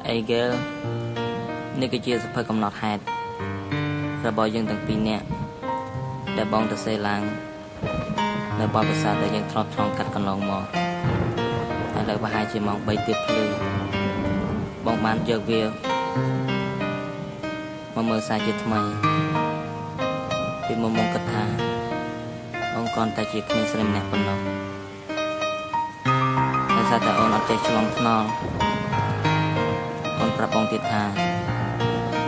អី girl នេះគឺជាសភៅកំណត់ហេតុរបស់យើងទាំងពីរនាក់ដែលបងទៅសេឡើងនៅបបិសាទដែលយើងធ្លាប់ឆ្លងកាត់កន្លងមកហើយលើប្រហែលជាម៉ោង3ទៀតភ្លឺបងបានយកវាមកមើលសារជាថ្មីពីមុំមកគិតថាបងគ្រាន់តែជាក្មេងស្រីម្នាក់ប៉ុណ្ណោះហើយសារតែអូនអត់ចេះឆ្លងថ្នល់អូនប្រាប់បងទៀតថា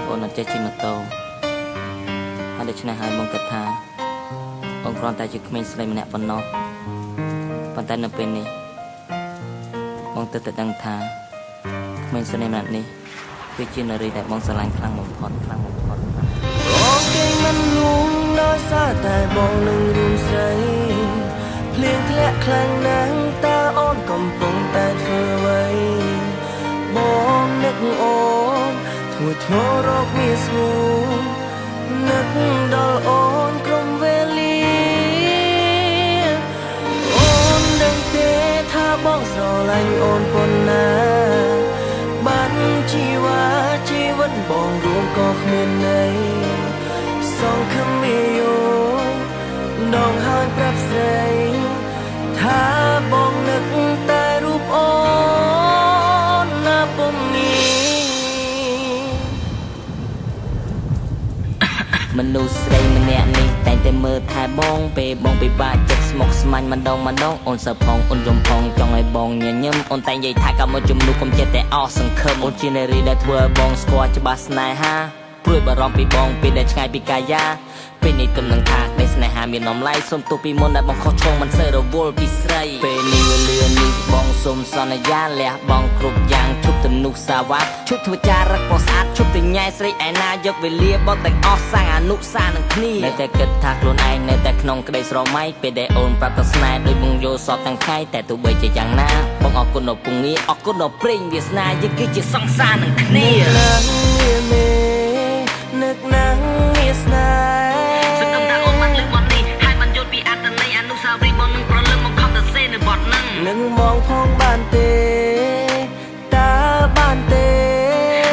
អូនអត់ចេះជិះម៉ូតូហើយដូច្នេះហើយបងគិតថាបងគ្រាន់តែជាក្មេងស្រីម្នាក់ប៉ុណ្ណោះប៉ុន្តែនៅពេលនេះបងទើបតែដឹងថាក្មេងស្រីម្នាក់នេះគឺជានារីដែលបងស្រឡាញ់ខ្លាំងបំផុតបងគេមិនលួងដោយសារតែបងនឹងរួមស្រីភ្លៀងធ្លាក់ខ្លាំងណាស់តើអូនកំពុងតែធ្វើអ្វីបងនឹកអូនធ្ងួយធ្ងររកមានស្ងួននឹកដល់អូនក្រុមវេលាអូនដឹងទេថាបងស្រឡាញ់អូនប៉ុណ្ណាបានជីវ៉ាជីវិតបងរួមក៏គ្មានន័យសងខំមីយោដងហើយប្រាប់ស្រីថាបងនឹកតែរូបអូនណាពុំនេះមនុស្សស្រីម្នាក់នេះតែងតែមើលថែបងពេលបងពិបាកចិត្តស្មុគស្មាញម្ដងអូនសើផងអូនរំផងចង់ឲ្យបងញញឹមអូនតែងនិយាយថាក៏មកជំនួសកុំចិត្តតែអស់សង្ឃឹមអូនជានារីដែលធ្វើឲ្យបងស្គាល់ច្បាស់ស្នេហាព្រួយបារម្ភពីបងពេលដែលឆ្ងាយពីកាយាពេលនេះទំនឹងថានៃស្នេហាមាននំឡៃសុំទោសពីមុនដែលបងខុសឆ្គងមិនសូវរវល់ពីស្រីពេលនេះវេលានេះបងសុំសន្យាលះបងគ្រប់យ៉ាងជប់ទំនុះសាវ៉ាជប់ធ្វើចារឹកក៏ស្អាតជប់ទៅញ៉ែស្រីឯណាយកវេលាបងទាំងអស់សាំងអនុសានឹងគ្នានៅតែគិតថាខ្លួនឯងនៅតែក្នុងក្តីស្រមៃពេលដែលអូនប្រាប់ទៅស្នេហ៍ដោយបងយល់សពទាំងថ្ងៃតែទោះបីជាយ៉ាងណាបងអរគុណដល់ពងងារអរគុណដល់ព្រេងវាសនាយើងគឺជាសង្សារនឹងគ្នានឹកណាស់មានស្នេហ៍សង្ឃឹមថាអូនបានលើកបទនេះហើយបានយល់ពីអត្ថន័យអនុស្សាវរីយ៍បងនឹងប្រលឹងមកខំទៅសេនៅបទហ្នឹងនឹងមងផងបានទេតើបានទេ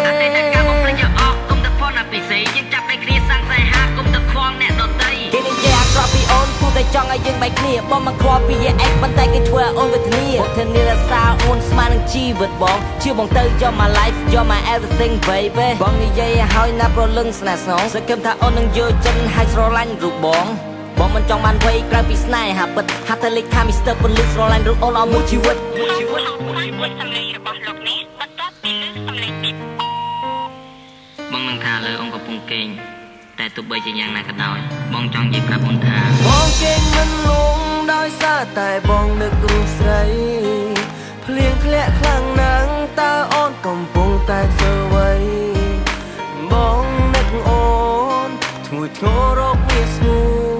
អតីតកាលបងភ្លេចអស់គុំទៅផនពិសេសយើងចាប់ដៃគ្នាសាំងស្នេហាគុំទៅខ្វល់អ្នកដទៃគេនិយាយអាក្រក់ពីអូនព្រោះតែចង់ឲ្យយើងបែកគ្នាបងមិនខ្វល់ពីយេអេប៉ុន្តែគេធ្វើឲ្យអូនវេទនាបងធានារក្សាអូនស្មើនឹងជីវិតបងជឿបងទៅយក my life យក my everything baby បងនិយាយឲ្យណាប្រលឹងស្នេហ៍ស្នងសង្ឃឹមថាអូននឹងយល់ចិត្តហើយស្រឡាញ់រូបបងមិនចង់បានវ័យក្រៅពីស្នេហាពិតហាត់តែលេខថា Mr. ពលិសស្រឡាញ់រូបអូនអស់មួយជីវិតសំឡេងរបស់លោកនេះបន្ទាប់ពីលើសំឡេងពីបងនឹងថាលើអូនកំពុងកេងតែទោះបីជាយ៉ាងណាក៏ដោយបងចង់និយាយប្រាប់អូនថាបងកេងមិនលងដោយសារតែបងនឹករូបស្រីភ្លៀងធ្លាក់ខ្លាំងណាស់តើអូនកំពុងតែធ្វើអ្វីបងនឹកអូនធ្ងួយធ្ងររកមានស្ងួន